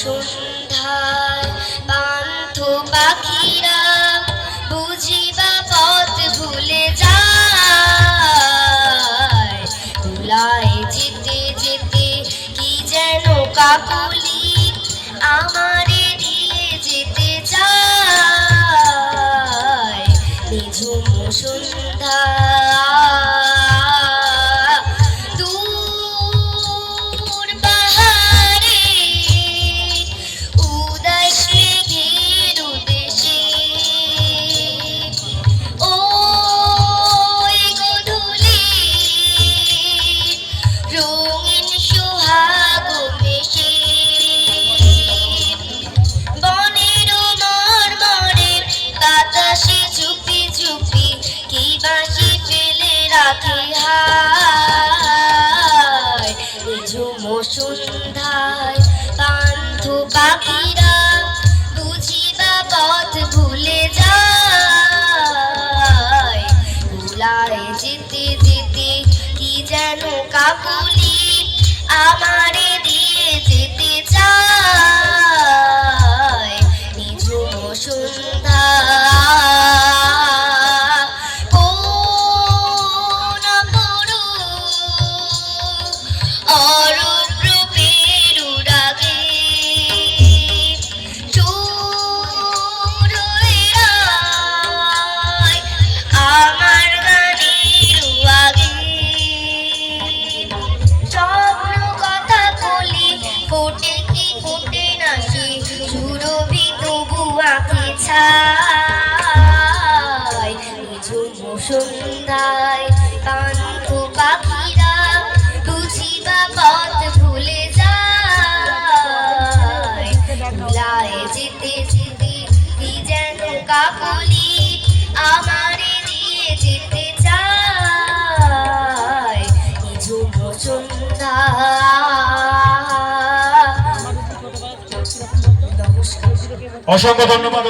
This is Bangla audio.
সন্ধ্যায় পান্থ পাখিরা বুঝিবা পথ ভুলে যায়। ভুলায় যেতে যেতে কি যেন কাকুলি আমারে দিয়ে যেতে চায়। নিঝুম সন্ধ্যা সন্ধ্যায় পান্থ পাখিরা বুঝিবা পথ ভুলে যায়। ভুলায় যেতে যেতে কি যেন কাকুলি আমারে দিয়ে যেতে চায়। নিঝুম সন্ধ্যা সন্ধ্যায় পান্থ পাখিরা বুঝিবা পথ ভুলে যায়। ভুলায় যেতে যেতে কি যেন কাকুলি আমারে দিয়ে যেতে চায়। নিঝুম সন্ধ্যা। অসংখ্য ধন্যবাদ।